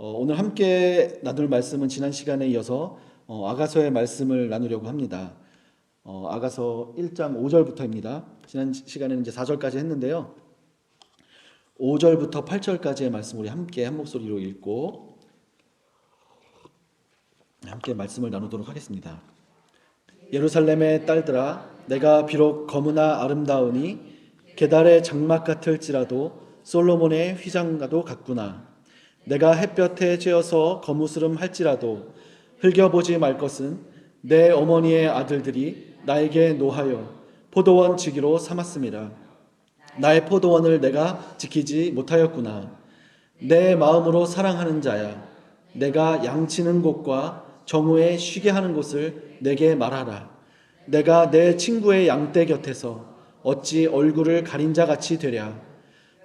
오늘 함께 나눌 말씀은 지난 시간에 이어서 아가서의 말씀을 나누려고 합니다. 아가서 1장 5절부터입니다. 지난 시간에는 이제 4절까지 했는데요. 5절부터 8절까지의 말씀 우리 함께 한 목소리로 읽고 함께 말씀을 나누도록 하겠습니다. 예루살렘의 딸들아, 내가 비록 거무나 아름다우니 게달의 장막 같을지라도 솔로몬의 휘장과도 같구나. 내가 햇볕에 쬐어서 거무스름 할지라도 흘겨보지 말 것은 내 어머니의 아들들이 나에게 노하여 포도원 지기로 삼았음이라. 나의 포도원을 내가 지키지 못하였구나. 내 마음으로 사랑하는 자야, 내가 양치는 곳과 정오에 쉬게 하는 곳을 내게 말하라. 내가 내 친구의 양떼 곁에서 어찌 얼굴을 가린 자 같이 되랴.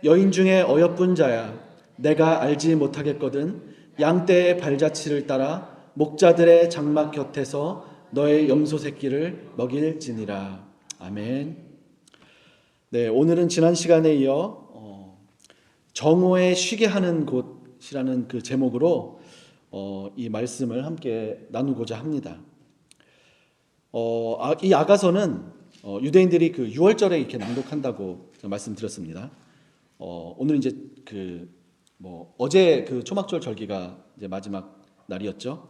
여인 중에 어여쁜 자야, 내가 알지 못하겠거든. 양떼의 발자취를 따라 목자들의 장막 곁에서 너의 염소 새끼를 먹일지니라. 아멘. 네, 오늘은 지난 시간에 이어 정오에 쉬게 하는 곳이라는 그 제목으로 이 말씀을 함께 나누고자 합니다. 이 아가서는 유대인들이 그 6월절에 이렇게 낭독한다고 말씀드렸습니다. 오늘 이제 어제 그 초막절 절기가 이제 마지막 날이었죠.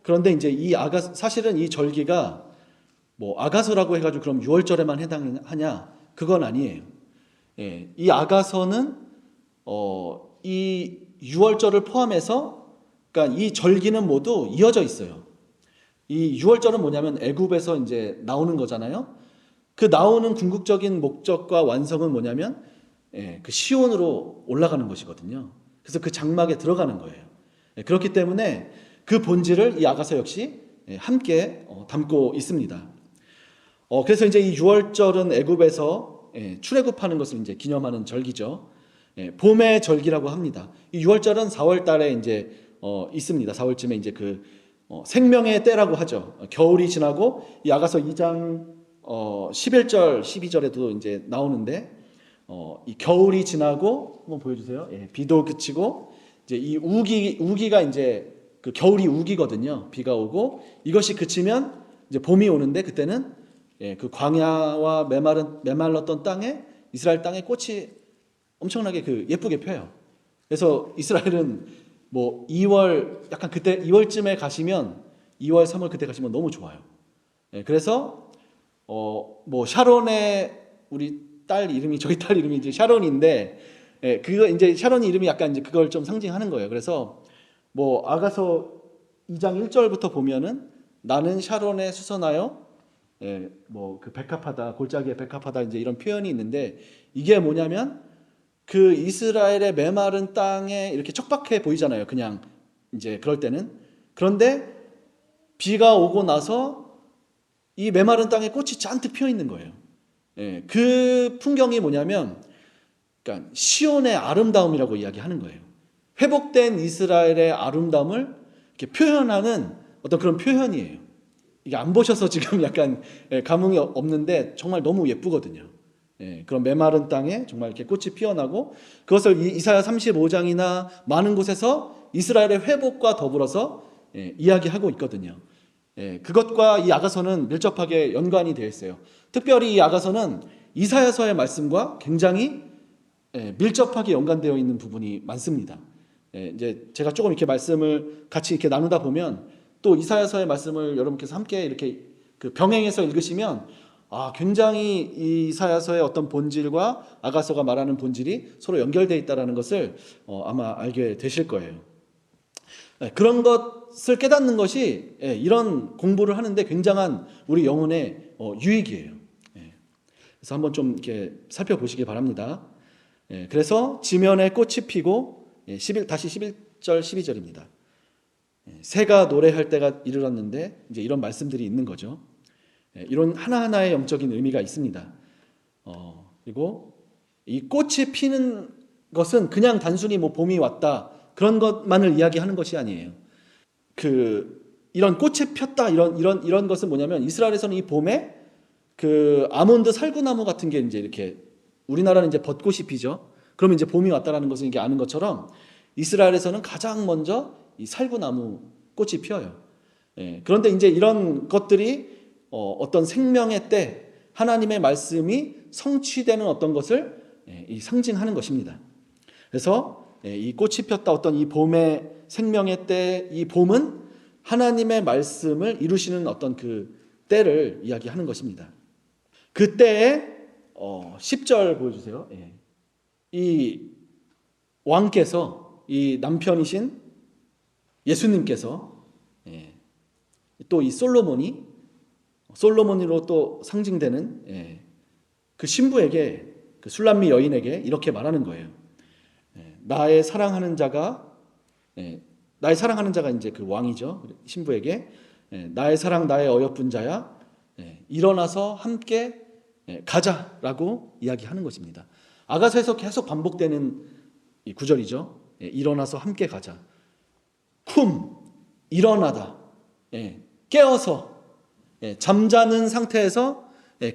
그런데 이제 사실은 이 절기가 아가서라고 해가지고 그럼 6월절에만 해당하냐? 그건 아니에요. 이 아가서는 이 6월절을 포함해서, 그러니까 이 절기는 모두 이어져 있어요. 이 6월절은 뭐냐면 애굽에서 이제 나오는 거잖아요. 그 나오는 궁극적인 목적과 완성은 뭐냐면 그 시온으로 올라가는 것이거든요. 그래서 그 장막에 들어가는 거예요. 그렇기 때문에 그 본질을 이 아가서 역시 함께 담고 있습니다. 그래서 이제 이 6월절은 애굽에서 출애굽하는 것을 이제 기념하는 절기죠. 봄의 절기라고 합니다. 이 6월절은 4월 달에 이제 있습니다. 4월쯤에 이제 그 생명의 때라고 하죠. 겨울이 지나고 이 아가서 2장 11절, 12절에도 이제 나오는데 이 겨울이 지나고 한번 보여주세요. 비도 그치고 이제 이 우기가 이제 그 겨울이 우기거든요. 비가 오고 이것이 그치면 이제 봄이 오는데 그때는 그 광야와 메말랐던 땅에 이스라엘 땅에 꽃이 엄청나게 그 예쁘게 펴요. 그래서 이스라엘은 2월 약간 그때 2월쯤에 가시면 2월, 3월 그때 가시면 너무 좋아요. 그래서 샤론의 저희 딸 이름이 이제 샤론인데, 그거 이제 샤론이 이름이 약간 이제 그걸 좀 상징하는 거예요. 그래서 아가서 2장 1절부터 보면은 나는 샤론에 수선하여 그 백합하다, 골짜기에 백합하다 이제 이런 표현이 있는데 이게 뭐냐면 그 이스라엘의 메마른 땅에 이렇게 척박해 보이잖아요. 그냥 이제 그럴 때는. 그런데 비가 오고 나서 이 메마른 땅에 꽃이 잔뜩 피어 있는 거예요. 그 풍경이 뭐냐면, 그러니까 시온의 아름다움이라고 이야기하는 거예요. 회복된 이스라엘의 아름다움을 이렇게 표현하는 어떤 그런 표현이에요. 이게 안 보셔서 지금 약간 감흥이 없는데 정말 너무 예쁘거든요. 그런 메마른 땅에 정말 이렇게 꽃이 피어나고 그것을 이사야 35장이나 많은 곳에서 이스라엘의 회복과 더불어서 이야기하고 있거든요. 그것과 이 아가서는 밀접하게 연관이 되어 있어요. 특별히 이 아가서는 이사야서의 말씀과 굉장히 밀접하게 연관되어 있는 부분이 많습니다. 이제 제가 조금 이렇게 말씀을 같이 이렇게 나누다 보면 또 이사야서의 말씀을 여러분께서 함께 이렇게 그 병행해서 읽으시면 굉장히 이사야서의 어떤 본질과 아가서가 말하는 본질이 서로 연결되어 있다는 것을 아마 알게 되실 거예요. 그런 것을 깨닫는 것이 이런 공부를 하는데 굉장한 우리 영혼의 유익이에요. 그래서 한번 좀 이렇게 살펴보시기 바랍니다. 그래서 지면에 꽃이 피고 다시 11절 12절입니다. 새가 노래할 때가 이르렀는데 이제 이런 말씀들이 있는 거죠. 이런 하나하나의 영적인 의미가 있습니다. 그리고 이 꽃이 피는 것은 그냥 단순히 봄이 왔다 그런 것만을 이야기하는 것이 아니에요. 이런 꽃이 폈다 이런 것은 뭐냐면 이스라엘에서는 이 봄에 그 아몬드 살구나무 같은 게 이제 이렇게 우리나라는 이제 벚꽃이 피죠. 그러면 이제 봄이 왔다라는 것을 이게 아는 것처럼 이스라엘에서는 가장 먼저 이 살구나무 꽃이 피어요. 그런데 이제 이런 것들이 어떤 생명의 때 하나님의 말씀이 성취되는 어떤 것을 이 상징하는 것입니다. 그래서 이 꽃이 폈다 어떤 이 봄의 생명의 때 이 봄은 하나님의 말씀을 이루시는 어떤 그 때를 이야기하는 것입니다. 그때에 10절 보여주세요. 이 왕께서 이 남편이신 예수님께서 또 이 솔로몬으로 또 상징되는 그 신부에게 그 술람미 여인에게 이렇게 말하는 거예요. 나의 사랑하는 자가 이제 그 왕이죠. 신부에게 나의 사랑 나의 어여쁜 자야 일어나서 함께 가자라고 이야기하는 것입니다. 아가서에서 계속 반복되는 이 구절이죠. 일어나서 함께 가자. 일어나다. 깨어서 잠자는 상태에서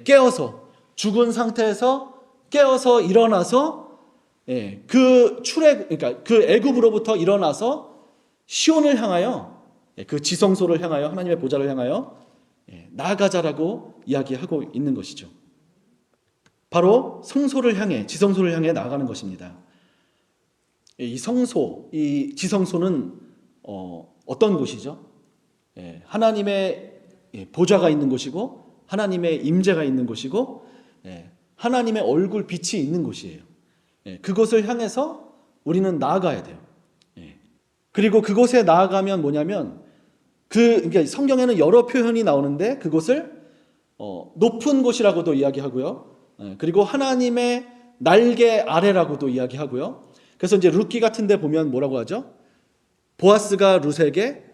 깨어서 죽은 상태에서 깨어서 일어나서 그러니까 그 애굽으로부터 일어나서 시온을 향하여 그 지성소를 향하여 하나님의 보좌를 향하여 나아가자라고 이야기하고 있는 것이죠. 바로 성소를 향해 지성소를 향해 나아가는 것입니다. 이 성소, 이 지성소는 어떤 곳이죠? 하나님의 보좌가 있는 곳이고 하나님의 임재가 있는 곳이고 하나님의 얼굴 빛이 있는 곳이에요. 그곳을 향해서 우리는 나아가야 돼요. 그리고 그곳에 나아가면 뭐냐면 그러니까 성경에는 여러 표현이 나오는데 그곳을 높은 곳이라고도 이야기하고요. 그리고 하나님의 날개 아래라고도 이야기하고요. 그래서 이제 룻기 같은 데 보면 뭐라고 하죠? 보아스가 룻에게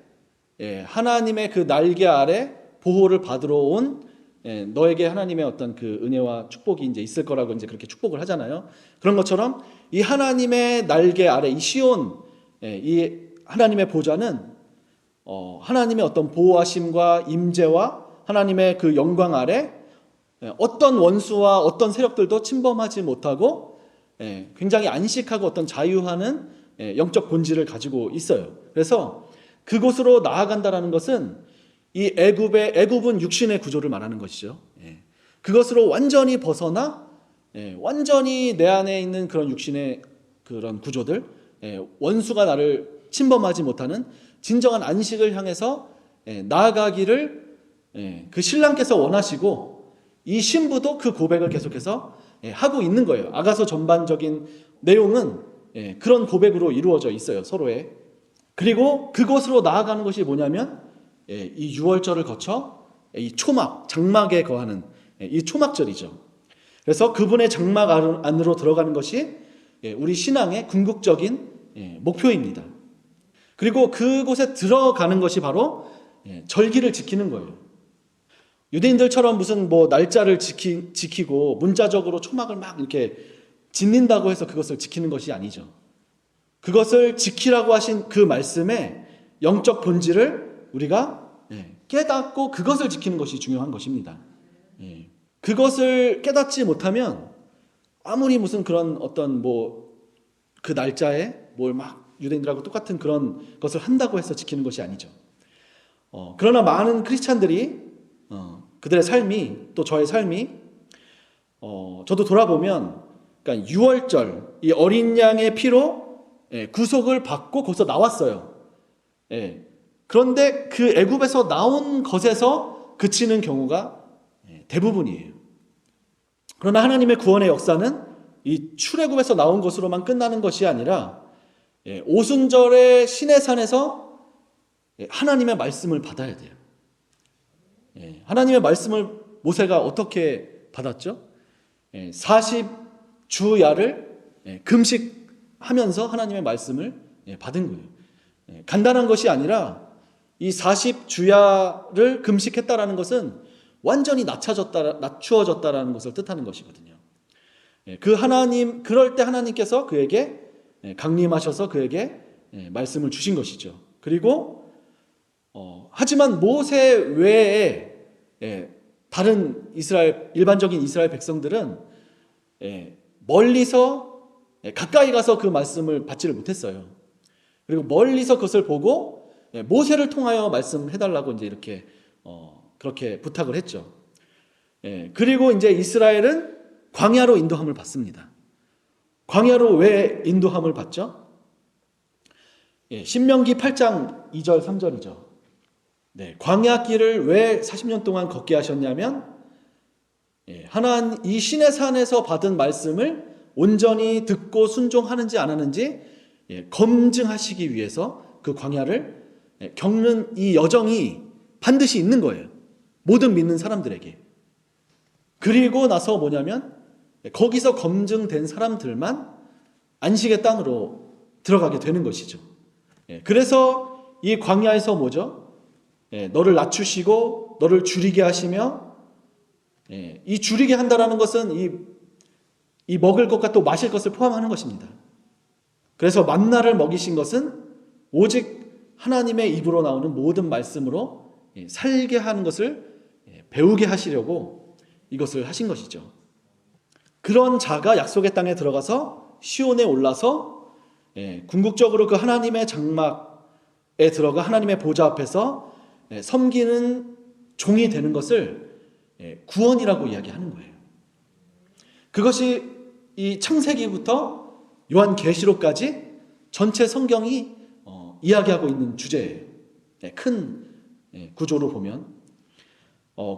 하나님의 그 날개 아래 보호를 받으러 온 너에게 하나님의 어떤 그 은혜와 축복이 이제 있을 거라고 이제 그렇게 축복을 하잖아요. 그런 것처럼 이 하나님의 날개 아래 이 시온 이 하나님의 보좌는 하나님의 어떤 보호하심과 임재와 하나님의 그 영광 아래 어떤 원수와 어떤 세력들도 침범하지 못하고 굉장히 안식하고 어떤 자유하는 영적 본질을 가지고 있어요. 그래서 그곳으로 나아간다라는 것은 이 애굽은 육신의 구조를 말하는 것이죠. 그것으로 완전히 벗어나 완전히 내 안에 있는 그런 육신의 그런 구조들, 원수가 나를 침범하지 못하는 진정한 안식을 향해서 나아가기를 그 신랑께서 원하시고 이 신부도 그 고백을 계속해서 하고 있는 거예요. 아가서 전반적인 내용은 그런 고백으로 이루어져 있어요. 서로의. 그리고 그곳으로 나아가는 것이 뭐냐면 이 유월절을 거쳐 이 초막, 장막에 거하는 이 초막절이죠. 그래서 그분의 장막 안으로 들어가는 것이 우리 신앙의 궁극적인 목표입니다. 그리고 그곳에 들어가는 것이 바로 절기를 지키는 거예요. 유대인들처럼 무슨 뭐 날짜를 지키고 문자적으로 초막을 막 이렇게 짓는다고 해서 그것을 지키는 것이 아니죠. 그것을 지키라고 하신 그 말씀의 영적 본질을 우리가 깨닫고 그것을 지키는 것이 중요한 것입니다. 그것을 깨닫지 못하면 아무리 무슨 그런 어떤 뭐 그 날짜에 뭘 막 유대인들하고 똑같은 그런 것을 한다고 해서 지키는 것이 아니죠. 그러나 많은 크리스찬들이 그들의 삶이 또 저의 삶이 저도 돌아보면 그러니까 유월절 이 어린 양의 피로 구속을 받고 거기서 나왔어요. 그런데 그 애굽에서 나온 것에서 그치는 경우가 대부분이에요. 그러나 하나님의 구원의 역사는 이 출애굽에서 나온 것으로만 끝나는 것이 아니라 오순절의 시내산에서 하나님의 말씀을 받아야 돼요. 하나님의 말씀을 모세가 어떻게 받았죠? 40주야를 금식하면서 하나님의 말씀을 받은 거예요. 간단한 것이 아니라 이 40주야를 금식했다라는 것은 완전히 낮추어졌다라는 것을 뜻하는 것이거든요. 그럴 때 하나님께서 그에게 강림하셔서 그에게 말씀을 주신 것이죠. 그리고 하지만 모세 외에 다른 일반적인 이스라엘 백성들은 멀리서 가까이 가서 그 말씀을 받지를 못했어요. 그리고 멀리서 그것을 보고 모세를 통하여 말씀해달라고 이제 이렇게 그렇게 부탁을 했죠. 그리고 이제 이스라엘은 광야로 인도함을 받습니다. 광야로 왜 인도함을 받죠? 신명기 8장 2절 3절이죠. 광야 길을 왜 40년 동안 걷게 하셨냐면 하나님 이 신의 산에서 받은 말씀을 온전히 듣고 순종하는지 안 하는지 검증하시기 위해서 그 광야를 겪는 이 여정이 반드시 있는 거예요. 모든 믿는 사람들에게. 그리고 나서 뭐냐면 거기서 검증된 사람들만 안식의 땅으로 들어가게 되는 것이죠. 그래서 이 광야에서 뭐죠? 너를 낮추시고 너를 줄이게 하시며, 이 줄이게 한다라는 것은 이 먹을 것과 또 마실 것을 포함하는 것입니다. 그래서 만나를 먹이신 것은 오직 하나님의 입으로 나오는 모든 말씀으로 살게 하는 것을 배우게 하시려고 이것을 하신 것이죠. 그런 자가 약속의 땅에 들어가서 시온에 올라서 궁극적으로 그 하나님의 장막에 들어가 하나님의 보좌 앞에서 섬기는 종이 되는 것을 구원이라고 이야기하는 거예요. 그것이 이 창세기부터 요한계시록까지 전체 성경이 이야기하고 있는 주제예요. 큰 구조로 보면.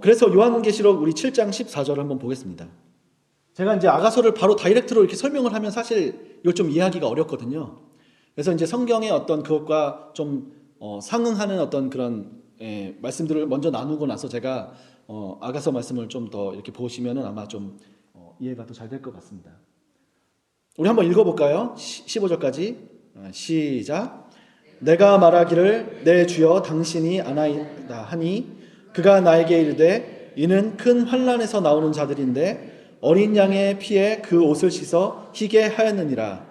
그래서 요한계시록 우리 7장 14절을 한번 보겠습니다. 제가 이제 아가서를 바로 다이렉트로 이렇게 설명을 하면 사실 이거 좀 이해하기가 어렵거든요. 그래서 이제 성경의 어떤 그것과 좀 상응하는 어떤 그런 말씀들을 먼저 나누고 나서 제가 아가서 말씀을 좀 더 이렇게 보시면은 아마 좀 이해가 더 잘 될 것 같습니다. 우리 한번 읽어볼까요? 15절까지 시작. 내가 말하기를 내 주여 당신이 아나이다 하니 그가 나에게 이르되 이는 큰 환난에서 나오는 자들인데 어린 양의 피에 그 옷을 씻어 희게 하였느니라.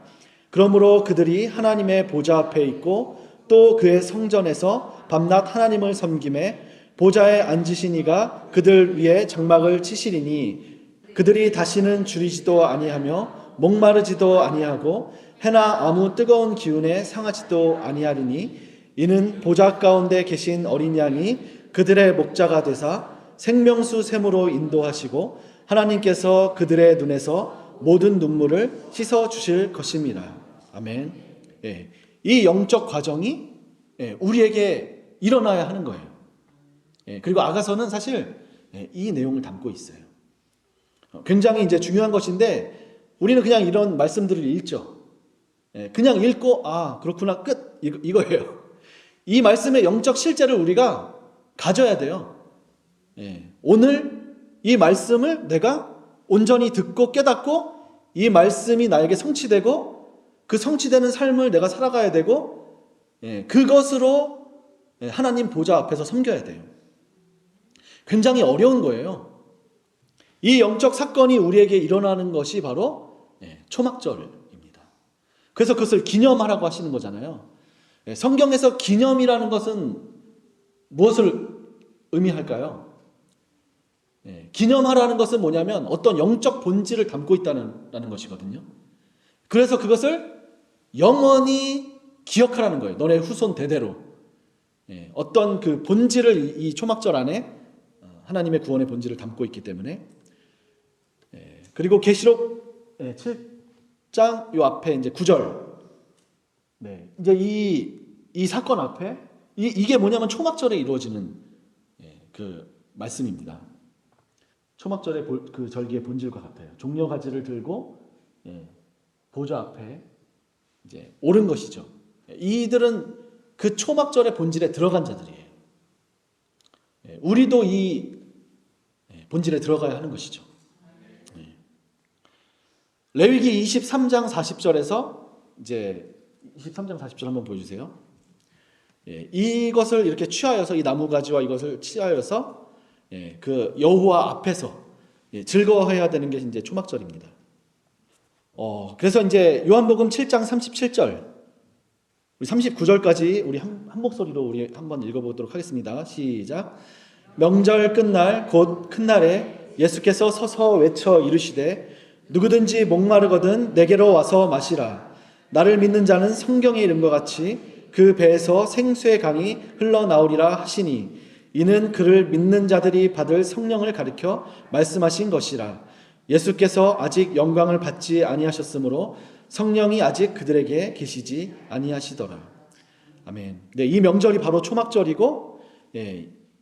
그러므로 그들이 하나님의 보좌 앞에 있고 또 그의 성전에서 밤낮 하나님을 섬김에 보좌에 앉으신 이가 그들 위에 장막을 치시리니 그들이 다시는 줄이지도 아니하며 목마르지도 아니하고 해나 아무 뜨거운 기운에 상하지도 아니하리니 이는 보좌 가운데 계신 어린 양이 그들의 목자가 되사 생명수 샘으로 인도하시고 하나님께서 그들의 눈에서 모든 눈물을 씻어 주실 것입니다. 아멘. 이 영적 과정이 우리에게 일어나야 하는 거예요. 그리고 아가서는 사실 이 내용을 담고 있어요. 굉장히 이제 중요한 것인데 우리는 그냥 이런 말씀들을 읽죠. 그냥 읽고 그렇구나 끝 이거예요. 이 말씀의 영적 실제를 우리가 가져야 돼요. 오늘 이 말씀을 내가 온전히 듣고 깨닫고 이 말씀이 나에게 성취되고 그 성취되는 삶을 내가 살아가야 되고 그것으로 하나님 보좌 앞에서 섬겨야 돼요. 굉장히 어려운 거예요. 이 영적 사건이 우리에게 일어나는 것이 바로 초막절입니다. 그래서 그것을 기념하라고 하시는 거잖아요. 성경에서 기념이라는 것은 무엇을 의미할까요? 기념하라는 것은 뭐냐면 어떤 영적 본질을 담고 있다는 것이거든요. 그래서 그것을 영원히 기억하라는 거예요. 너네 후손 대대로. 어떤 그 본질을 이 초막절 안에 하나님의 구원의 본질을 담고 있기 때문에. 그리고 계시록 7장 요 앞에 이제 9절. 이제 이 사건 앞에 이게 뭐냐면 초막절에 이루어지는 그 말씀입니다. 초막절의 그 절기의 본질과 같아요. 종려 가지를 들고 보좌 앞에 이제 오른 것이죠. 이들은 그 초막절의 본질에 들어간 자들이에요. 우리도 이 본질에 들어가야 하는 것이죠. 레위기 23장 40절에서 이제 23장 40절 한번 보여주세요. 이것을 이렇게 취하여서 이 나무가지와 이것을 취하여서 그 여호와 앞에서 즐거워해야 되는 게 이제 초막절입니다. 그래서 이제 요한복음 7장 37절 우리 39절까지 우리 한 목소리로 우리 한번 읽어보도록 하겠습니다. 시작. 명절 끝날 곧 큰 날에 예수께서 서서 외쳐 이르시되 누구든지 목마르거든 내게로 와서 마시라. 나를 믿는 자는 성경에 이른 것 같이 그 배에서 생수의 강이 흘러나오리라 하시니 이는 그를 믿는 자들이 받을 성령을 가리켜 말씀하신 것이라. 예수께서 아직 영광을 받지 아니하셨으므로 성령이 아직 그들에게 계시지 아니하시더라. 아멘. 네, 이 명절이 바로 초막절이고,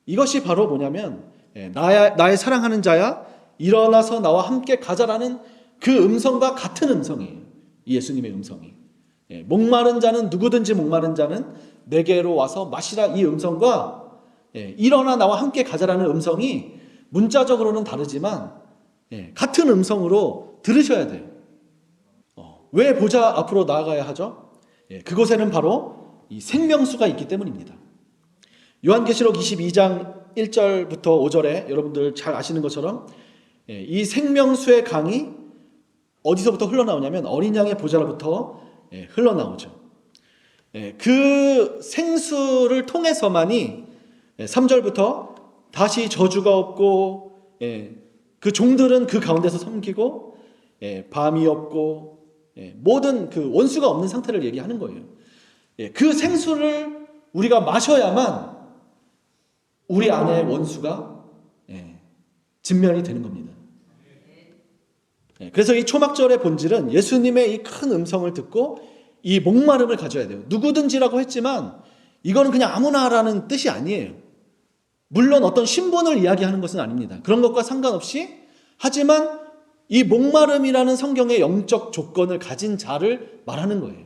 이것이 바로 뭐냐면, 나의 사랑하는 자야, 일어나서 나와 함께 가자라는 그 음성과 같은 음성이에요. 예수님의 음성이. 목마른 자는, 누구든지 목마른 자는 내게로 와서 마시라, 이 음성과 일어나 나와 함께 가자라는 음성이 문자적으로는 다르지만 같은 음성으로 들으셔야 돼요. 왜 보좌 앞으로 나아가야 하죠? 그곳에는 바로 이 생명수가 있기 때문입니다. 요한계시록 22장 1절부터 5절에 여러분들 잘 아시는 것처럼 이 생명수의 강이 어디서부터 흘러나오냐면 어린 양의 보좌로부터 흘러나오죠. 그 생수를 통해서만이 3절부터 다시 저주가 없고 그 종들은 그 가운데서 섬기고 밤이 없고 모든 그 원수가 없는 상태를 얘기하는 거예요. 그 생수를 우리가 마셔야만 우리 안에 원수가 진멸이 되는 겁니다. 그래서 이 초막절의 본질은 예수님의 이 큰 음성을 듣고 이 목마름을 가져야 돼요. 누구든지라고 했지만 이거는 그냥 아무나라는 뜻이 아니에요. 물론 어떤 신분을 이야기하는 것은 아닙니다. 그런 것과 상관없이, 하지만 이 목마름이라는 성경의 영적 조건을 가진 자를 말하는 거예요.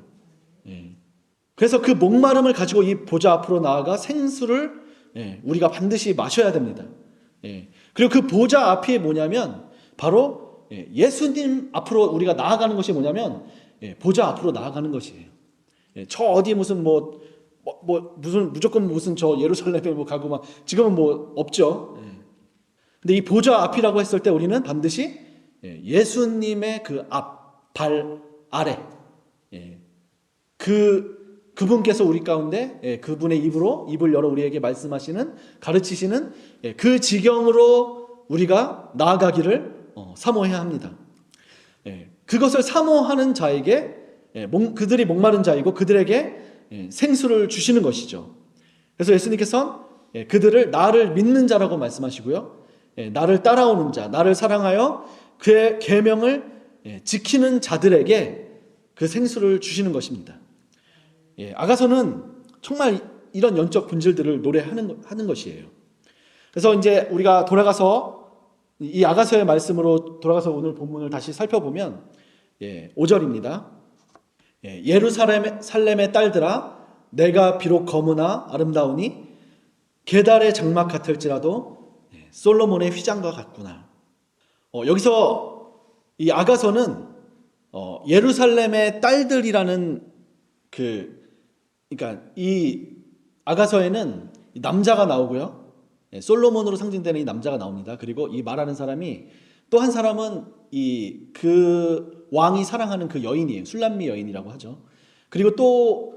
그래서 그 목마름을 가지고 이 보좌 앞으로 나아가 생수를 우리가 반드시 마셔야 됩니다. 그리고 그 보좌 앞이 뭐냐면 바로 예수님 앞으로 우리가 나아가는 것이 뭐냐면 보좌 앞으로 나아가는 것이에요. 저 어디 무슨 무슨 무조건 무슨 저 예루살렘에 가고 막 지금은 없죠. 근데 이 보좌 앞이라고 했을 때 우리는 반드시 예수님의 그 앞, 발 아래 그분께서 우리 가운데 그분의 입을 열어 우리에게 말씀하시는, 가르치시는 그 지경으로 우리가 나아가기를 사모해야 합니다. 그것을 사모하는 자에게 그들이 목마른 자이고 그들에게 생수를 주시는 것이죠. 그래서 예수님께서 그들을 나를 믿는 자라고 말씀하시고요, 나를 따라오는 자, 나를 사랑하여 그의 계명을 지키는 자들에게 그 생수를 주시는 것입니다. 아가서는 정말 이런 영적 본질들을 노래하는 것이에요. 그래서 이제 우리가 돌아가서 이 아가서의 말씀으로 돌아가서 오늘 본문을 다시 살펴보면 5절입니다. 예루살렘의 딸들아, 내가 비록 검으나 아름다우니 게달의 장막 같을지라도 솔로몬의 휘장과 같구나. 여기서 이 아가서는 예루살렘의 딸들이라는 그러니까 이 아가서에는 남자가 나오고요, 솔로몬으로 상징되는 이 남자가 나옵니다. 그리고 이 말하는 사람이 또 한 사람은 그 왕이 사랑하는 그 여인이에요. 술람미 여인이라고 하죠. 그리고 또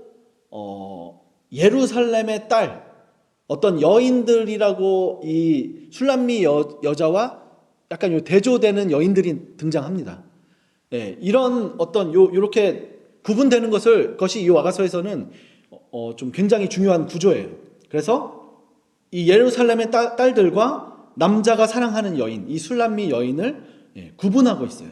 예루살렘의 딸, 어떤 여인들이라고 이 술람미 여자와 약간 대조되는 여인들이 등장합니다. 이런 어떤 요렇게 구분되는 것이 이 아가서에서는 좀 굉장히 중요한 구조예요. 그래서 이 예루살렘의 딸들과 남자가 사랑하는 여인, 이 술람미 여인을 구분하고 있어요.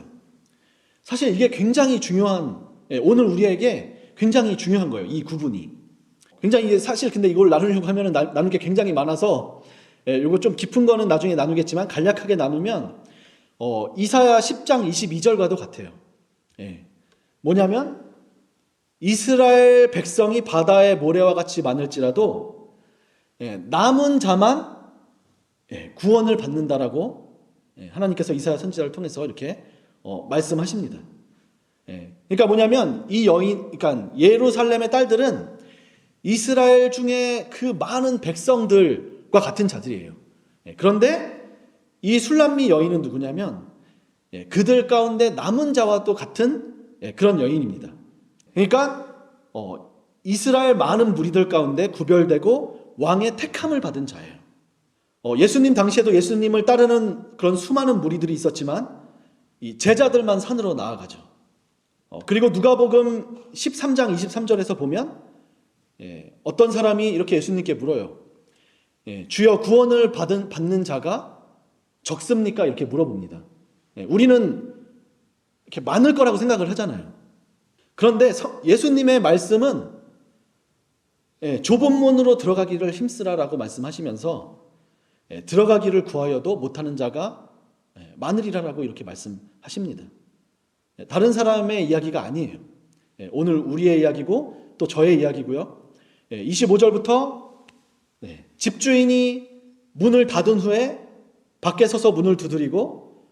사실 이게 굉장히 중요한, 오늘 우리에게 굉장히 중요한 거예요. 이 구분이 굉장히, 사실 근데 이걸 나누려고 하면 나눌 게 굉장히 많아서 이거 좀 깊은 거는 나중에 나누겠지만 간략하게 나누면 이사야 10장 22절과도 같아요. 뭐냐면 이스라엘 백성이 바다의 모래와 같이 많을지라도 남은 자만 구원을 받는다라고 하나님께서 이사야 선지자를 통해서 이렇게 말씀하십니다. 그러니까 뭐냐면 이 그러니까 예루살렘의 딸들은 이스라엘 중에 그 많은 백성들과 같은 자들이에요. 그런데 이 술람미 여인은 누구냐면 그들 가운데 남은 자와 또 같은 그런 여인입니다. 그러니까 이스라엘 많은 무리들 가운데 구별되고 왕의 택함을 받은 자예요. 예수님 당시에도 예수님을 따르는 그런 수많은 무리들이 있었지만 이 제자들만 산으로 나아가죠. 그리고 누가복음 13장 23절에서 보면 어떤 사람이 이렇게 예수님께 물어요. 주여 구원을 받는 자가 적습니까? 이렇게 물어봅니다. 우리는 이렇게 많을 거라고 생각을 하잖아요. 그런데 예수님의 말씀은 좁은 문으로 들어가기를 힘쓰라라고 말씀하시면서 들어가기를 구하여도 못하는 자가 많으리라라고 이렇게 말씀하십니다. 다른 사람의 이야기가 아니에요. 오늘 우리의 이야기고 또 저의 이야기고요. 25절부터 집주인이 문을 닫은 후에 밖에 서서 문을 두드리고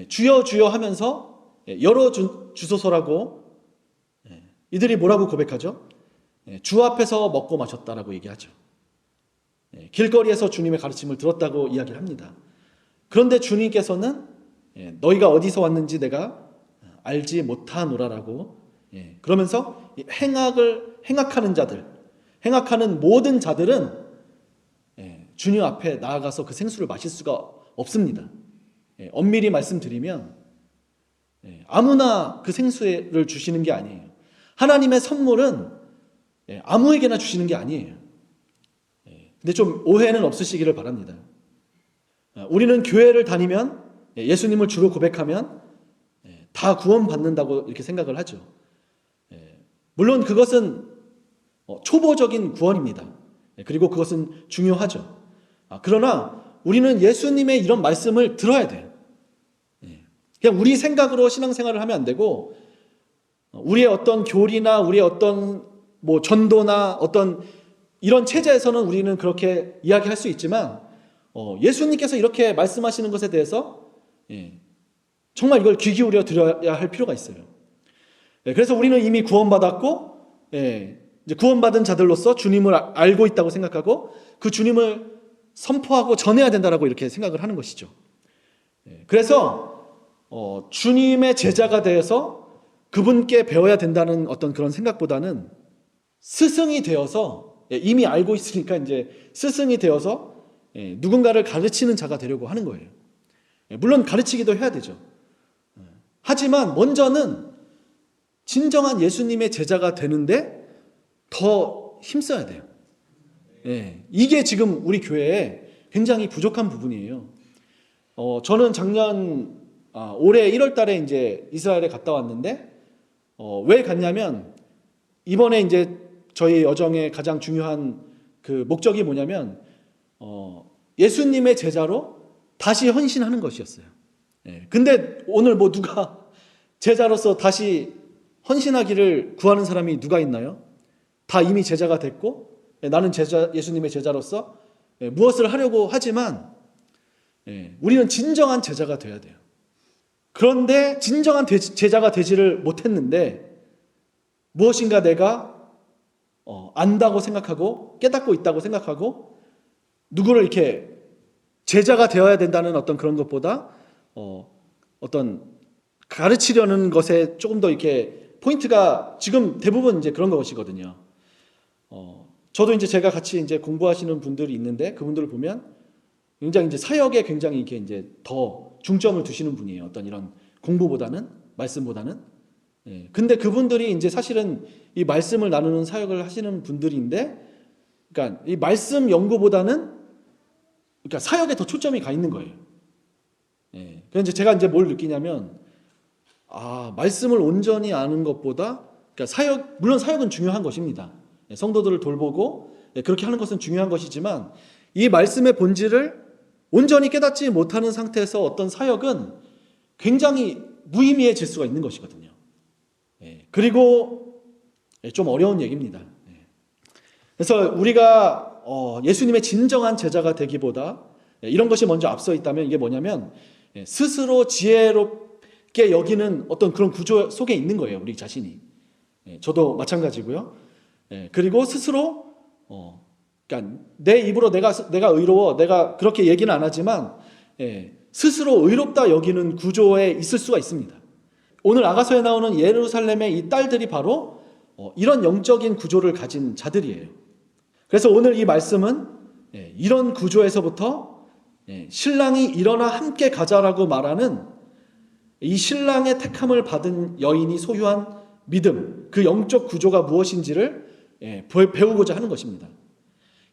주여 주여 하면서 열어주소서라고 이들이 뭐라고 고백하죠? 주 앞에서 먹고 마셨다라고 얘기하죠. 길거리에서 주님의 가르침을 들었다고 이야기를 합니다. 그런데 주님께서는 너희가 어디서 왔는지 내가 알지 못하노라라고 그러면서 행악하는 자들, 행악하는 모든 자들은 주님 앞에 나아가서 그 생수를 마실 수가 없습니다. 엄밀히 말씀드리면 아무나 그 생수를 주시는 게 아니에요. 하나님의 선물은 아무에게나 주시는 게 아니에요. 근데 좀 오해는 없으시기를 바랍니다. 우리는 교회를 다니면 예수님을 주로 고백하면 다 구원받는다고 이렇게 생각을 하죠. 물론 그것은 초보적인 구원입니다. 그리고 그것은 중요하죠. 그러나 우리는 예수님의 이런 말씀을 들어야 돼요. 그냥 우리 생각으로 신앙생활을 하면 안 되고 우리의 어떤 교리나 우리의 어떤 전도나 어떤 이런 체제에서는 우리는 그렇게 이야기할 수 있지만 예수님께서 이렇게 말씀하시는 것에 대해서 정말 이걸 귀 기울여 들어야 할 필요가 있어요. 그래서 우리는 이미 구원받았고 이제 구원받은 자들로서 주님을 알고 있다고 생각하고 그 주님을 선포하고 전해야 된다라고 이렇게 생각을 하는 것이죠. 그래서 주님의 제자가 되어서 그분께 배워야 된다는 어떤 그런 생각보다는 스승이 되어서 이미 알고 있으니까 이제 스승이 되어서 누군가를 가르치는 자가 되려고 하는 거예요. 물론 가르치기도 해야 되죠. 하지만 먼저는 진정한 예수님의 제자가 되는데 더 힘써야 돼요. 이게 지금 우리 교회에 굉장히 부족한 부분이에요. 저는 올해 1월 달에 이제 이스라엘에 갔다 왔는데, 왜 갔냐면, 이번에 이제 저희 여정의 가장 중요한 그 목적이 뭐냐면, 예수님의 제자로 다시 헌신하는 것이었어요. 근데 오늘 누가 제자로서 다시 헌신하기를 구하는 사람이 누가 있나요? 다 이미 제자가 됐고, 나는 예수님의 제자로서 무엇을 하려고 하지만 우리는 진정한 제자가 되어야 돼요. 그런데 진정한 제자가 되지를 못했는데 무엇인가 내가 안다고 생각하고 깨닫고 있다고 생각하고 누구를 이렇게 제자가 되어야 된다는 어떤 그런 것보다 어떤 가르치려는 것에 조금 더 이렇게 포인트가 지금 대부분 이제 그런 것이거든요. 저도 이제 제가 같이 이제 공부하시는 분들이 있는데 그분들을 보면 굉장히 이제 사역에 굉장히 이렇게 이제 더 중점을 두시는 분이에요. 어떤 이런 공부보다는 말씀보다는. 근데 그분들이 이제 사실은 이 말씀을 나누는 사역을 하시는 분들인데, 그러니까 이 말씀 연구보다는 그러니까 사역에 더 초점이 가 있는 거예요. 그래서 이제 제가 이제 뭘 느끼냐면, 말씀을 온전히 아는 것보다, 그러니까 물론 사역은 중요한 것입니다. 성도들을 돌보고 그렇게 하는 것은 중요한 것이지만 이 말씀의 본질을 온전히 깨닫지 못하는 상태에서 어떤 사역은 굉장히 무의미해질 수가 있는 것이거든요. 그리고 좀 어려운 얘기입니다. 그래서 우리가 예수님의 진정한 제자가 되기보다 이런 것이 먼저 앞서 있다면 이게 뭐냐면 스스로 지혜롭게 여기는 어떤 그런 구조 속에 있는 거예요. 우리 자신이. 저도 마찬가지고요. 그리고 스스로 그러니까 내 입으로 내가 의로워, 내가 그렇게 얘기는 안 하지만 스스로 의롭다 여기는 구조에 있을 수가 있습니다. 오늘 아가서에 나오는 예루살렘의 이 딸들이 바로 이런 영적인 구조를 가진 자들이에요. 그래서 오늘 이 말씀은 이런 구조에서부터 신랑이 일어나 함께 가자라고 말하는 이 신랑의 택함을 받은 여인이 소유한 믿음, 그 영적 구조가 무엇인지를 배우고자 하는 것입니다.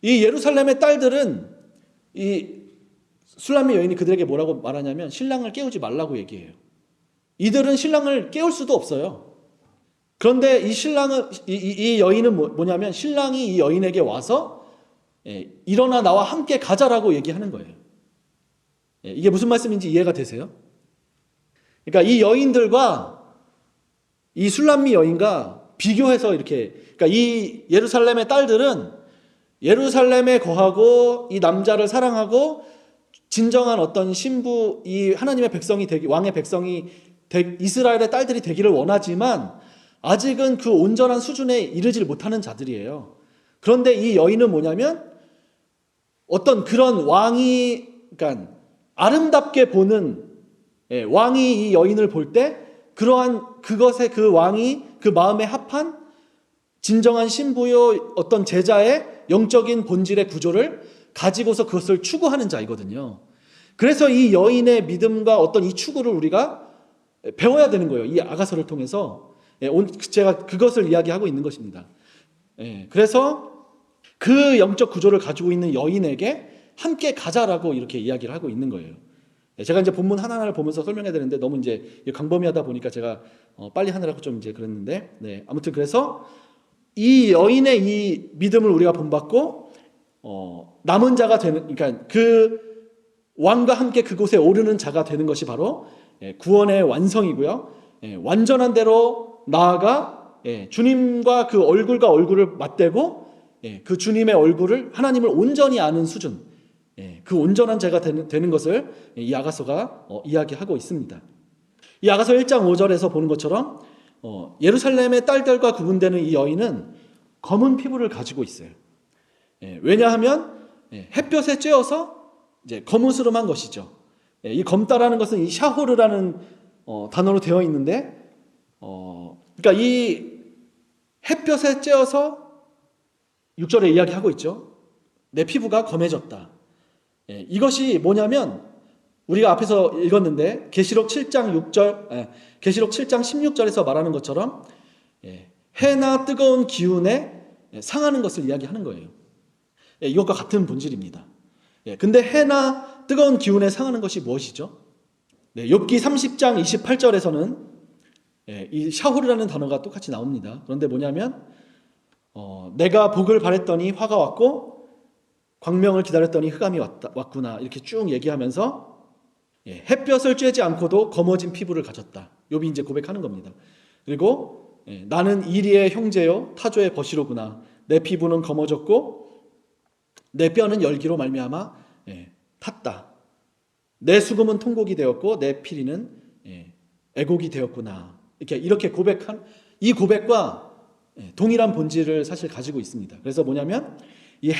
이 예루살렘의 딸들은 이 술람미 여인이 그들에게 뭐라고 말하냐면 신랑을 깨우지 말라고 얘기해요. 이들은 신랑을 깨울 수도 없어요. 그런데 이 여인은 뭐냐면 신랑이 이 여인에게 와서 일어나 나와 함께 가자라고 얘기하는 거예요. 이게 무슨 말씀인지 이해가 되세요? 그러니까 이 여인들과 이 술람미 여인과 비교해서 이렇게, 그러니까 이 예루살렘의 딸들은 예루살렘에 거하고 이 남자를 사랑하고 진정한 어떤 신부, 이 하나님의 백성이 왕의 백성이 이스라엘의 딸들이 되기를 원하지만 아직은 그 온전한 수준에 이르지 못하는 자들이에요. 그런데 이 여인은 뭐냐면 어떤 그런 왕이, 그러니까 아름답게 보는 왕이 이 여인을 볼 때 그러한 그것에 그 왕이 그 마음에 합한 진정한 신부요 어떤 제자의 영적인 본질의 구조를 가지고서 그것을 추구하는 자이거든요. 그래서 이 여인의 믿음과 어떤 이 추구를 우리가 배워야 되는 거예요. 이 아가서를 통해서 제가 그것을 이야기하고 있는 것입니다. 그래서 그 영적 구조를 가지고 있는 여인에게 함께 가자라고 이렇게 이야기를 하고 있는 거예요. 제가 이제 본문 하나하나를 보면서 설명해야 되는데 너무 이제 광범위하다 보니까 제가 빨리 하느라고 좀 이제 그랬는데, 아무튼 그래서 이 여인의 이 믿음을 우리가 본받고 남은 자가 되는, 그러니까 그 왕과 함께 그곳에 오르는 자가 되는 것이 바로 구원의 완성이고요. 완전한 대로 나아가 주님과 그 얼굴과 얼굴을 맞대고 그 주님의 얼굴을 하나님을 온전히 아는 수준, 그 온전한 자가 되는 것을 이 아가서가 이야기하고 있습니다. 이 아가서 1장 5절에서 보는 것처럼 예루살렘의 딸들과 구분되는 이 여인은 검은 피부를 가지고 있어요. 왜냐하면 햇볕에 쬐어서 이제 거무스름한 것이죠. 이 검다라는 것은 이 샤호르라는 단어로 되어 있는데, 그러니까 이 햇볕에 쬐어서 6절에 이야기하고 있죠. 내 피부가 검해졌다. 이것이 뭐냐면 우리가 앞에서 읽었는데 계시록 7장 16절에서 말하는 것처럼 해나 뜨거운 기운에 상하는 것을 이야기하는 거예요. 이것과 같은 본질입니다. 근데 해나 뜨거운 기운에 상하는 것이 무엇이죠? 욥기 30장 28절에서는 이 샤홀이라는 단어가 똑같이 나옵니다. 그런데 뭐냐면 내가 복을 바랬더니 화가 왔고 광명을 기다렸더니 흑암이 왔구나, 이렇게 쭉 얘기하면서 햇볕을 쬐지 않고도 검어진 피부를 가졌다. 욥이 이제 고백하는 겁니다. 그리고 나는 이리의 형제요 타조의 버시로구나. 내 피부는 검어졌고 내 뼈는 열기로 말미암아 탔다. 내 수금은 통곡이 되었고 내 피리는 애곡이 되었구나. 이렇게 고백한 이 고백과 동일한 본질을 사실 가지고 있습니다. 그래서 뭐냐면 이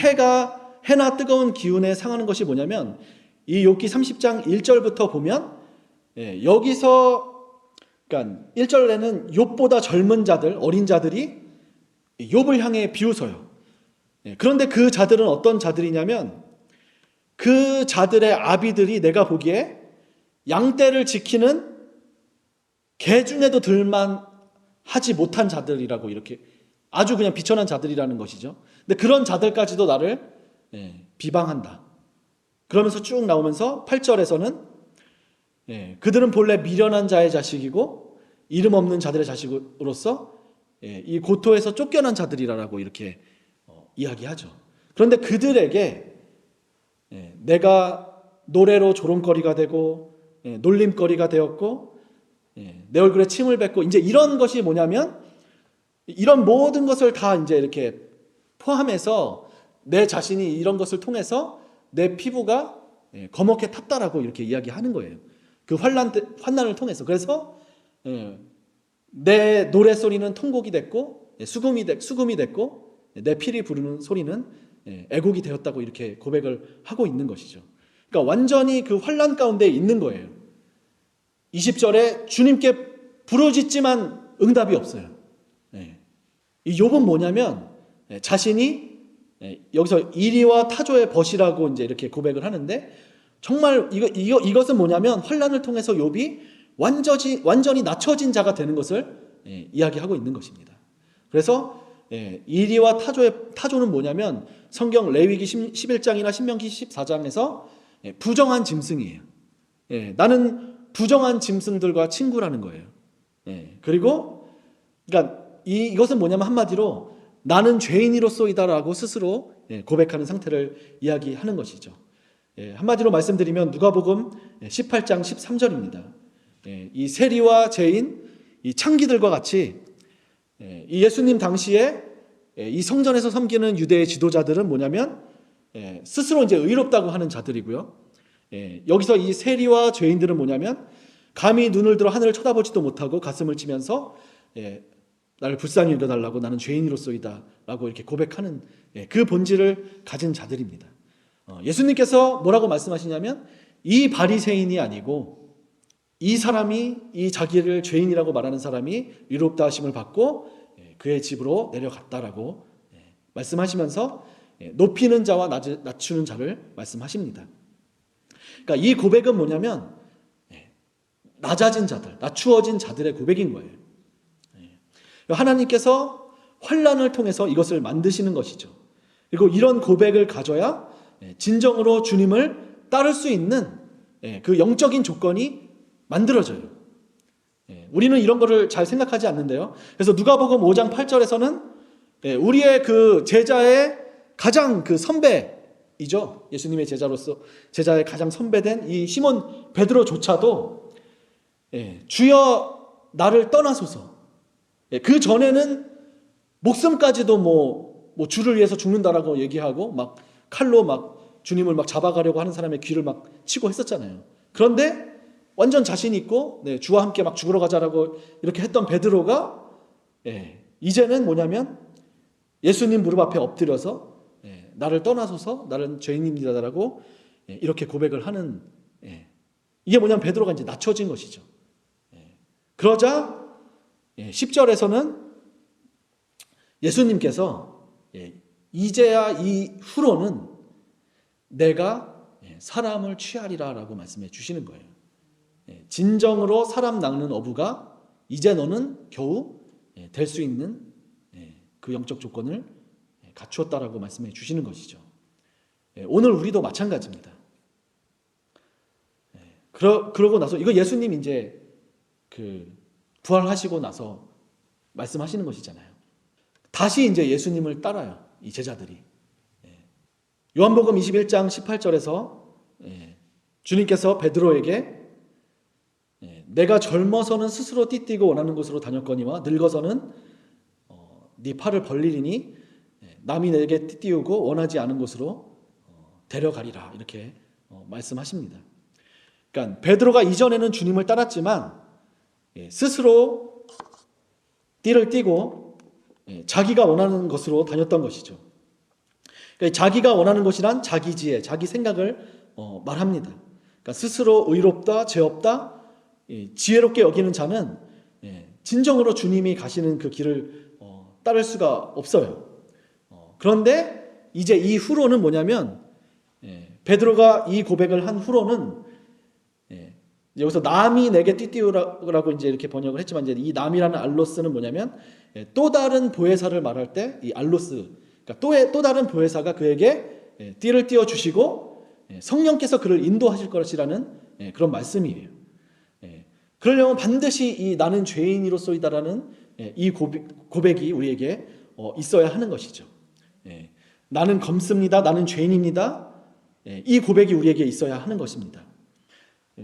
해나 뜨거운 기운에 상하는 것이 뭐냐면 이 욥기 30장 1절부터 보면 여기서 그러니까 1절에는 욥보다 젊은 자들, 어린 자들이 욥을 향해 비웃어요. 그런데 그 자들은 어떤 자들이냐면 그 자들의 아비들이 내가 보기에 양떼를 지키는 개 중에도 들만 하지 못한 자들이라고, 이렇게 아주 그냥 비천한 자들이라는 것이죠. 근데 그런 자들까지도 나를 비방한다. 그러면서 쭉 나오면서 8절에서는 그들은 본래 미련한 자의 자식이고 이름 없는 자들의 자식으로서 이 고토에서 쫓겨난 자들이라고 이렇게 이야기하죠. 그런데 그들에게 내가 노래로 조롱거리가 되고 놀림거리가 되었고 내 얼굴에 침을 뱉고, 이제 이런 것이 뭐냐면 이런 모든 것을 다 이제 이렇게 포함해서 내 자신이 이런 것을 통해서 내 피부가 검게 탔다라고 이렇게 이야기하는 거예요. 그 환난을 통해서. 그래서 내 노래소리는 통곡이 됐고 수금이 됐고 내 피리 부르는 소리는 애곡이 되었다고 이렇게 고백을 하고 있는 것이죠. 그러니까 완전히 그 환난 가운데 있는 거예요. 20절에 주님께 부르짖지만 응답이 없어요. 이 욥은 뭐냐면 자신이 여기서 이리와 타조의 벗이라고 이제 이렇게 고백을 하는데, 정말 이것은 뭐냐면 환난을 통해서 욥이 완전히 낮춰진 자가 되는 것을 이야기하고 있는 것입니다. 그래서 이리와 타조는 뭐냐면 성경 레위기 11장이나 신명기 14장에서 부정한 짐승이에요. 나는 부정한 짐승들과 친구라는 거예요. 그리고 그러니까 이것은 뭐냐면 한마디로 나는 죄인이로소이다라고 스스로 고백하는 상태를 이야기하는 것이죠. 한마디로 말씀드리면 누가복음 18장 13절입니다. 이 세리와 죄인, 이 창기들과 같이 이 예수님 당시에 이 성전에서 섬기는 유대의 지도자들은 뭐냐면 스스로 이제 의롭다고 하는 자들이고요. 여기서 이 세리와 죄인들은 뭐냐면 감히 눈을 들어 하늘을 쳐다보지도 못하고 가슴을 치면서 나를 불쌍히 여겨달라고 나는 죄인으로서이다 라고 이렇게 고백하는 그 본질을 가진 자들입니다. 예수님께서 뭐라고 말씀하시냐면 이 바리새인이 아니고 이 사람이 이 자기를 죄인이라고 말하는 사람이 의롭다 하심을 받고 그의 집으로 내려갔다라고 말씀하시면서 높이는 자와 낮추는 자를 말씀하십니다. 그러니까 이 고백은 뭐냐면 낮아진 자들, 낮추어진 자들의 고백인 거예요. 하나님께서 환난을 통해서 이것을 만드시는 것이죠. 그리고 이런 고백을 가져야 진정으로 주님을 따를 수 있는 그 영적인 조건이 만들어져요. 우리는 이런 거를 잘 생각하지 않는데요. 그래서 누가복음 5장 8절에서는 우리의 그 제자의 가장 그 선배이죠. 예수님의 제자의 가장 선배된 이 시몬 베드로조차도 주여 나를 떠나소서. 그 전에는 목숨까지도 뭐 주를 위해서 죽는다라고 얘기하고 막 칼로 막 주님을 막 잡아가려고 하는 사람의 귀를 막 치고 했었잖아요. 그런데 완전 자신 있고 주와 함께 막 죽으러 가자라고 이렇게 했던 베드로가 이제는 뭐냐면 예수님 무릎 앞에 엎드려서 나를 떠나소서 나는 죄인입니다라고 이렇게 고백을 하는 이게 뭐냐면 베드로가 이제 낮춰진 것이죠. 그러자 10절에서는 예수님께서 이제야 이후로는 내가 사람을 취하리라 라고 말씀해 주시는 거예요. 진정으로 사람 낚는 어부가 이제 너는 겨우 될 수 있는 그 영적 조건을 갖추었다라고 말씀해 주시는 것이죠. 오늘 우리도 마찬가지입니다. 그러고 나서 이거 예수님 이제 그 부활하시고 나서 말씀하시는 것이잖아요. 다시 이제 예수님을 따라요. 이 제자들이. 요한복음 21장 18절에서 주님께서 베드로에게 내가 젊어서는 스스로 띠뛰고 원하는 곳으로 다녔거니와 늙어서는 네 팔을 벌리리니 남이 내게 띠띠우고 원하지 않은 곳으로 데려가리라 이렇게 말씀하십니다. 그러니까 베드로가 이전에는 주님을 따랐지만 스스로 띠를 띠고 자기가 원하는 것으로 다녔던 것이죠. 그러니까 자기가 원하는 것이란 자기 지혜, 자기 생각을 말합니다. 그러니까 스스로 의롭다, 죄 없다, 지혜롭게 여기는 자는 진정으로 주님이 가시는 그 길을 따를 수가 없어요. 그런데 이제 이후로는 뭐냐면 베드로가 이 고백을 한 후로는 여기서 남이 내게 띠띠우라고 이제 이렇게 번역을 했지만 이제 이 남이라는 알로스는 뭐냐면 또 다른 보혜사를 말할 때 이 알로스, 그러니까 또 다른 보혜사가 그에게 띠를 띄워 주시고 성령께서 그를 인도하실 것이라는 그런 말씀이에요. 그러려면 반드시 이 나는 죄인이로소이다라는 이 고백이 우리에게 있어야 하는 것이죠. 나는 검습니다. 나는 죄인입니다. 이 고백이 우리에게 있어야 하는 것입니다.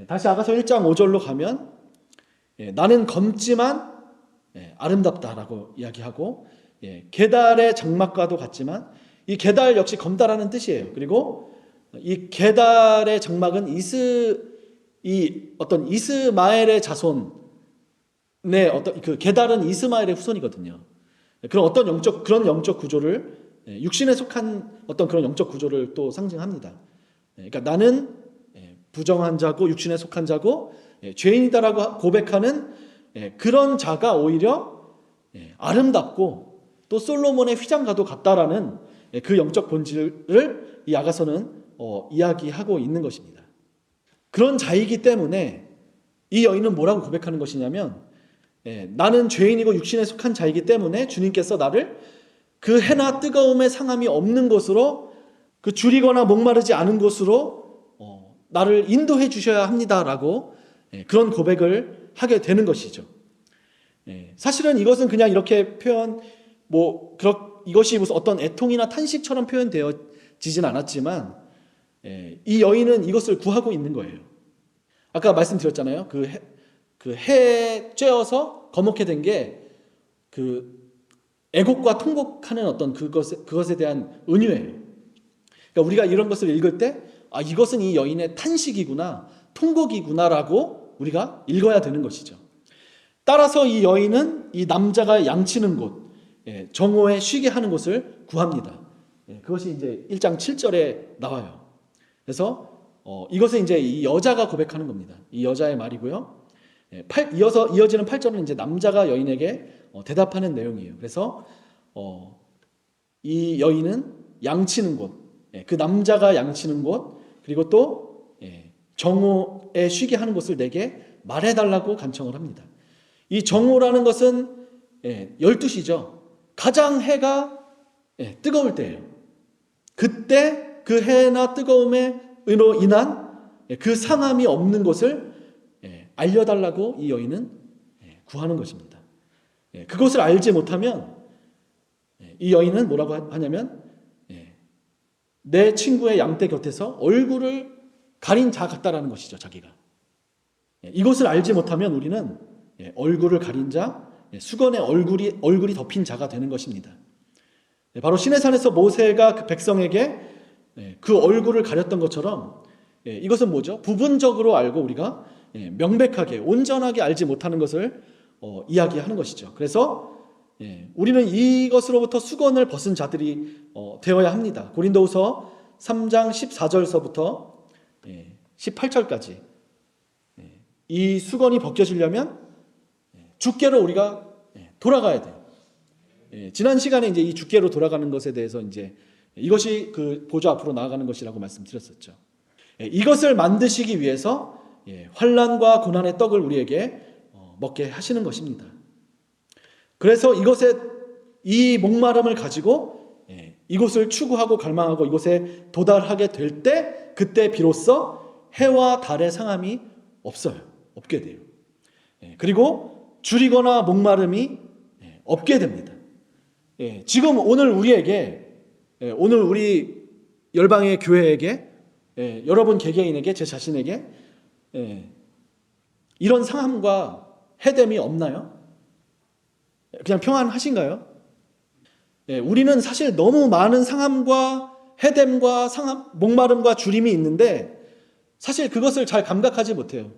다시 아가서 1장 5절로 가면 나는 검지만 아름답다라고 이야기하고 게달의 장막과도 같지만 이 게달 역시 검다라는 뜻이에요. 그리고 이 게달의 장막은 어떤 이스마엘의 자손의 어떤 그 게달은 이스마엘의 후손이거든요. 그런 영적 구조를 육신에 속한 어떤 그런 영적 구조를 또 상징합니다. 그러니까 나는 부정한 자고 육신에 속한 자고 죄인이다라고 고백하는 그런 자가 오히려 아름답고 또 솔로몬의 휘장과도 같다라는 그 영적 본질을 이 아가서는 이야기하고 있는 것입니다. 그런 자이기 때문에 이 여인은 뭐라고 고백하는 것이냐면 나는 죄인이고 육신에 속한 자이기 때문에 주님께서 나를 그 해나 뜨거움의 상함이 없는 곳으로 그 줄이거나 목마르지 않은 곳으로 나를 인도해 주셔야 합니다라고 그런 고백을 하게 되는 것이죠. 사실은 이것은 그냥 이렇게 이것이 무슨 어떤 애통이나 탄식처럼 표현되어지진 않았지만 이 여인은 이것을 구하고 있는 거예요. 아까 말씀드렸잖아요. 그 해에 쬐어서 거먹게 된 게 그 애곡과 통곡하는 어떤 그것에 대한 은유예요. 그러니까 우리가 이런 것을 읽을 때 이것은 이 여인의 탄식이구나, 통곡이구나라고 우리가 읽어야 되는 것이죠. 따라서 이 여인은 이 남자가 양치는 곳, 정오에 쉬게 하는 곳을 구합니다. 그것이 이제 1장 7절에 나와요. 그래서 이것은 이제 이 여자가 고백하는 겁니다. 이 여자의 말이고요. 이어지는 8절은 이제 남자가 여인에게 대답하는 내용이에요. 그래서 이 여인은 양치는 곳, 그 남자가 양치는 곳, 그리고 또 정오에 쉬게 하는 곳을 내게 말해달라고 간청을 합니다. 이 정오라는 것은 12시죠. 가장 해가 뜨거울 때예요. 그때 그 해나 뜨거움으로 인한 그 상함이 없는 곳을 알려달라고 이 여인은 구하는 것입니다. 그것을 알지 못하면 이 여인은 뭐라고 하냐면 내 친구의 양떼 곁에서 얼굴을 가린 자 같다라는 것이죠. 자기가 이것을 알지 못하면 우리는 얼굴을 가린 자, 수건에 얼굴이 덮인 자가 되는 것입니다. 바로 시내산에서 모세가 그 백성에게 그 얼굴을 가렸던 것처럼 이것은 뭐죠? 부분적으로 알고 우리가 명백하게 온전하게 알지 못하는 것을 이야기하는 것이죠. 그래서 우리는 이것으로부터 수건을 벗은 자들이 되어야 합니다. 고린도후서 3장 14절서부터 18절까지 이 수건이 벗겨지려면 주께로 우리가 돌아가야 돼요. 지난 시간에 이제 이 주께로 돌아가는 것에 대해서 이제 이것이 그 보좌 앞으로 나아가는 것이라고 말씀드렸었죠. 이것을 만드시기 위해서 환난과 고난의 떡을 우리에게 먹게 하시는 것입니다. 그래서 이 목마름을 가지고 이곳을 추구하고 갈망하고 이곳에 도달하게 될 때 그때 비로소 해와 달의 상함이 없게 돼요. 그리고 줄이거나 목마름이 없게 됩니다. 지금 오늘 우리 열방의 교회에게 여러분 개개인에게 제 자신에게 이런 상함과 해됨이 없나요? 그냥 평안하신가요? 우리는 사실 너무 많은 상함과 해됨과 목마름과 주림이 있는데 사실 그것을 잘 감각하지 못해요.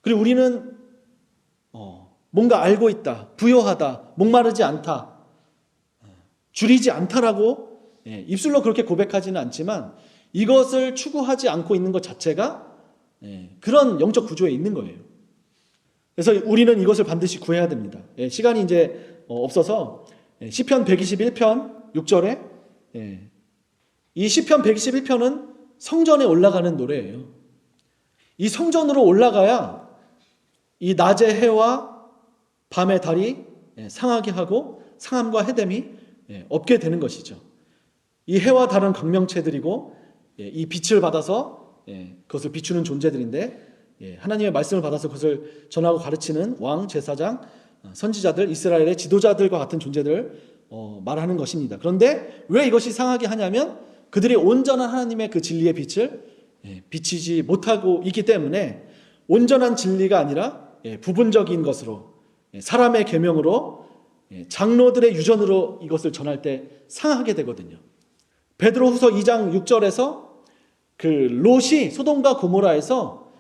그리고 우리는 뭔가 알고 있다, 부요하다, 목마르지 않다, 줄이지 않다라고 입술로 그렇게 고백하지는 않지만 이것을 추구하지 않고 있는 것 자체가 그런 영적 구조에 있는 거예요. 그래서 우리는 이것을 반드시 구해야 됩니다. 시간이 이제 없어서 시편 121편 6절에 이 시편 121편은 성전에 올라가는 노래예요. 이 성전으로 올라가야 이 낮의 해와 밤의 달이 상하게 하고 상함과 해됨이 없게 되는 것이죠. 이 해와 달은 광명체들이고 이 빛을 받아서 그것을 비추는 존재들인데 하나님의 말씀을 받아서 그것을 전하고 가르치는 왕, 제사장, 선지자들, 이스라엘의 지도자들과 같은 존재들을 말하는 것입니다. 그런데 왜 이것이 상하게 하냐면 그들이 온전한 하나님의 그 진리의 빛을 비치지 못하고 있기 때문에 온전한 진리가 아니라 부분적인 것으로 사람의 계명으로 장로들의 유전으로 이것을 전할 때 상하게 되거든요. 베드로후서 2장 6절에서 그 롯이 소돔과 고모라에서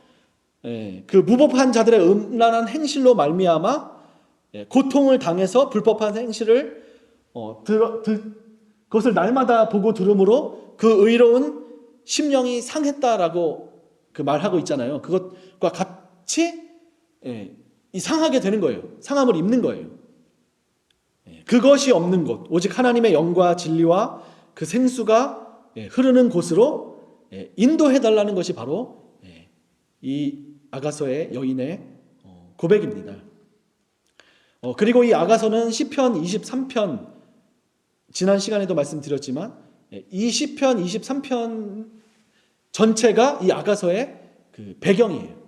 그 무법한 자들의 음란한 행실로 말미암아 고통을 당해서 불법한 행실을 그것을 날마다 보고 들음으로 그 의로운 심령이 상했다라고 그 말하고 있잖아요. 그것과 같이 상하게 되는 거예요. 상함을 입는 거예요. 그것이 없는 곳, 오직 하나님의 영과 진리와 그 생수가 흐르는 곳으로 인도해달라는 것이 바로 이 아가서의 여인의 고백입니다. 그리고 이 아가서는 시편 23편, 지난 시간에도 말씀드렸지만 이 시편 23편 전체가 이 아가서의 그 배경이에요.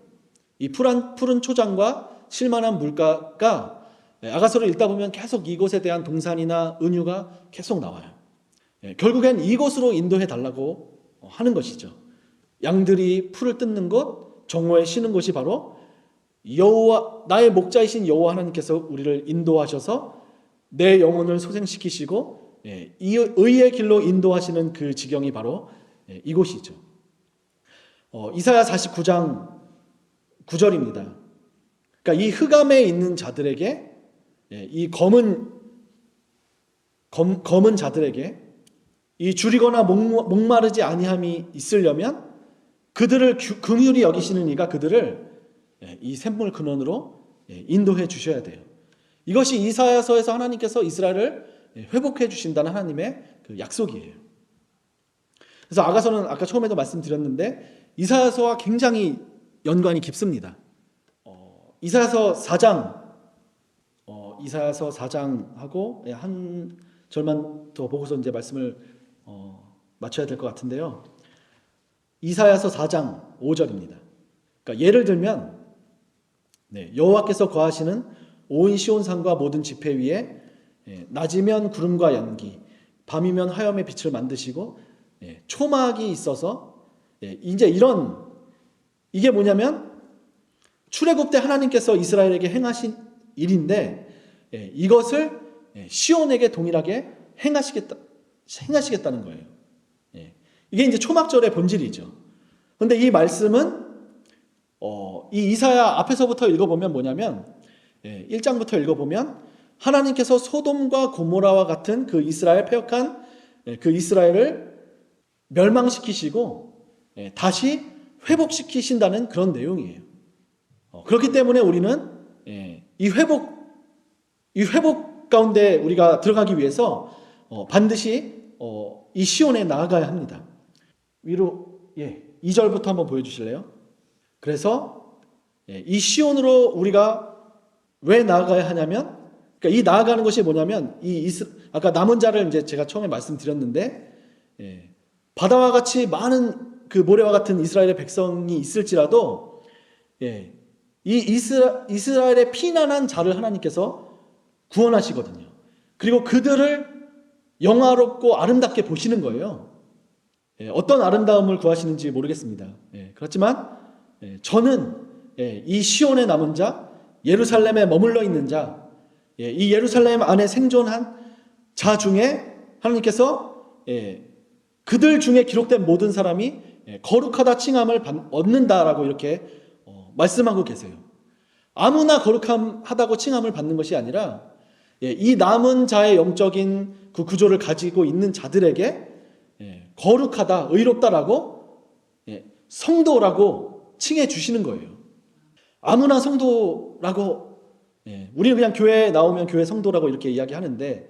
이 푸른 초장과 실만한 물가가 아가서를 읽다 보면 계속 이곳에 대한 동산이나 은유가 계속 나와요. 결국엔 이곳으로 인도해 달라고 하는 것이죠. 양들이 풀을 뜯는 곳, 정오에 쉬는 곳이 바로 여호와, 나의 목자이신 여호와 하나님께서 우리를 인도하셔서 내 영혼을 소생시키시고 이 의의 길로 인도하시는 그 지경이 바로 이곳이죠. 이사야 49장 9절입니다. 그러니까 이 흑암에 있는 자들에게, 이 검은 자들에게 이 줄이거나 목마르지 아니함이 있으려면 그들을 긍휼히 여기시는 이가 그들을 이 샘물 근원으로 인도해 주셔야 돼요. 이것이 이사야서에서 하나님께서 이스라엘을 회복해 주신다는 하나님의 그 약속이에요. 그래서 아가서는 아까 처음에도 말씀드렸는데 이사야서와 굉장히 연관이 깊습니다. 이사야서 4장하고 한 절만 더 보고서 이제 말씀을 마쳐야 될 것 같은데요. 이사야서 4장 5절입니다. 그러니까 예를 들면 여호와께서 거하시는 온 시온산과 모든 지폐 위에 낮이면 구름과 연기, 밤이면 화염의 빛을 만드시고 초막이 있어서 이제 이게 뭐냐면 출애굽 때 하나님께서 이스라엘에게 행하신 일인데 이것을 시온에게 동일하게 행하시겠다는 거예요. 이게 이제 초막절의 본질이죠. 그런데 이 말씀은 이 이사야 앞에서부터 읽어보면 뭐냐면 1장부터 읽어보면 하나님께서 소돔과 고모라와 같은 그 이스라엘 패역한 그 이스라엘을 멸망시키시고 다시 회복시키신다는 그런 내용이에요. 그렇기 때문에 우리는 이 회복 가운데 우리가 들어가기 위해서 반드시 이 시온에 나아가야 합니다. 위로 2절부터 한번 보여주실래요? 그래서 이 시온으로 우리가 왜 나아가야 하냐면, 그러니까 이 나아가는 것이 뭐냐면 아까 남은 자를 이제 제가 처음에 말씀드렸는데 바다와 같이 많은 그 모래와 같은 이스라엘의 백성이 있을지라도 이 이스라엘의 피난한 자를 하나님께서 구원하시거든요. 그리고 그들을 영화롭고 아름답게 보시는 거예요. 어떤 아름다움을 구하시는지 모르겠습니다. 그렇지만 저는 이 시온에 남은 자, 예루살렘에 머물러 있는 자, 이 예루살렘 안에 생존한 자 중에 하나님께서 그들 중에 기록된 모든 사람이 거룩하다 칭함을 얻는다라고 이렇게 말씀하고 계세요. 아무나 거룩하다고 칭함을 받는 것이 아니라 이 남은 자의 영적인 그 구조를 가지고 있는 자들에게 거룩하다, 의롭다라고 성도라고 칭해 주시는 거예요. 아무나 성도라고, 우리는 그냥 교회에 나오면 교회 성도라고 이렇게 이야기하는데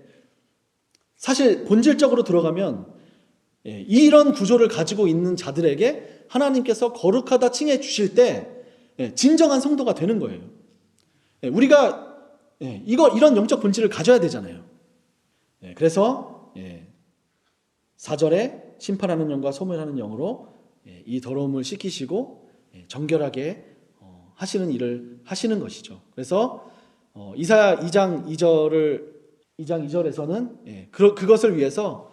사실 본질적으로 들어가면 이런 구조를 가지고 있는 자들에게 하나님께서 거룩하다 칭해 주실 때 진정한 성도가 되는 거예요. 우리가 이런 영적 본질을 가져야 되잖아요. 그래서 4절에 심판하는 영과 소멸하는 영으로 이 더러움을 씻기시고 정결하게 하시는 일을 하시는 것이죠. 그래서 이사야 2장 2절에서는 그것을 위해서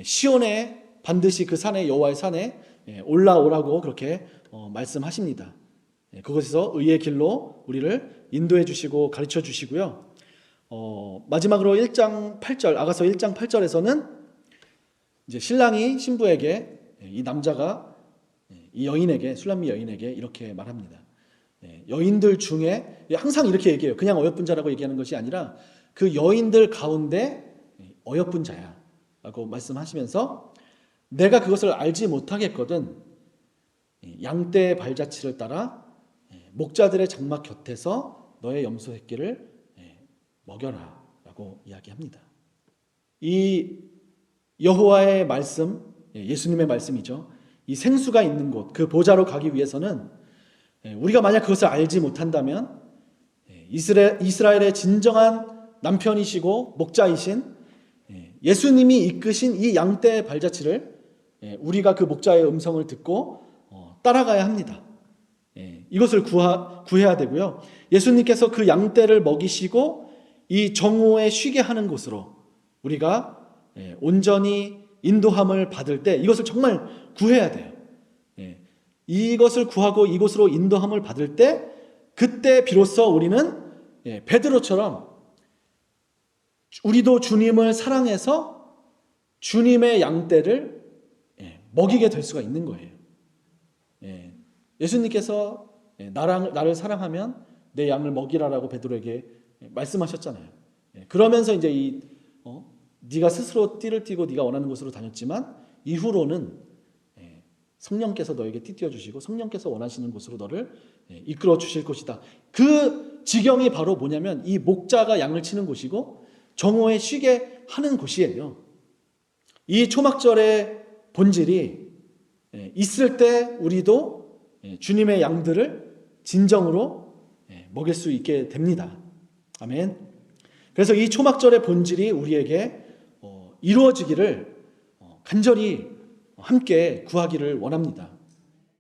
시온에 반드시 그 산에 여호와의 산에 올라오라고 그렇게 말씀하십니다. 그곳에서 의의 길로 우리를 인도해 주시고 가르쳐 주시고요. 마지막으로 1장 8절, 아가서 1장 8절에서는 이제 신랑이 신부에게, 이 남자가 이 여인에게, 술람미 여인에게 이렇게 말합니다. 여인들 중에, 항상 이렇게 얘기해요. 그냥 어여쁜 자라고 얘기하는 것이 아니라 그 여인들 가운데 어여쁜 자야 라고 말씀하시면서 내가 그것을 알지 못하겠거든 양떼의 발자취를 따라 목자들의 장막 곁에서 너의 염소 새끼를 먹여라 라고 이야기합니다. 이 여호와의 말씀, 예수님의 말씀이죠. 이 생수가 있는 곳, 그 보좌로 가기 위해서는 우리가 만약 그것을 알지 못한다면 이스라엘의 진정한 남편이시고 목자이신 예수님이 이끄신 이 양떼의 발자취를 우리가 그 목자의 음성을 듣고 따라가야 합니다. 이것을 구해야 되고요. 예수님께서 그 양떼를 먹이시고 이 정오에 쉬게 하는 곳으로 우리가 온전히 인도함을 받을 때 이것을 정말 구해야 돼요. 이것을 구하고 이곳으로 인도함을 받을 때 그때 비로소 우리는 베드로처럼 우리도 주님을 사랑해서 주님의 양떼를 먹이게 될 수가 있는 거예요. 예수님께서 나를 사랑하면 내 양을 먹이라라고 베드로에게 말씀하셨잖아요. 그러면서 이제 네가 스스로 띠를 띠고 네가 원하는 곳으로 다녔지만 이후로는 성령께서 너에게 띠 주시고 성령께서 원하시는 곳으로 너를 이끌어 주실 것이다. 그 지경이 바로 뭐냐면 이 목자가 양을 치는 곳이고 정오에 쉬게 하는 곳이에요. 이 초막절의 본질이 있을 때 우리도 주님의 양들을 진정으로 먹일 수 있게 됩니다. 아멘. 그래서 이 초막절의 본질이 우리에게 이루어지기를 간절히 함께 구하기를 원합니다.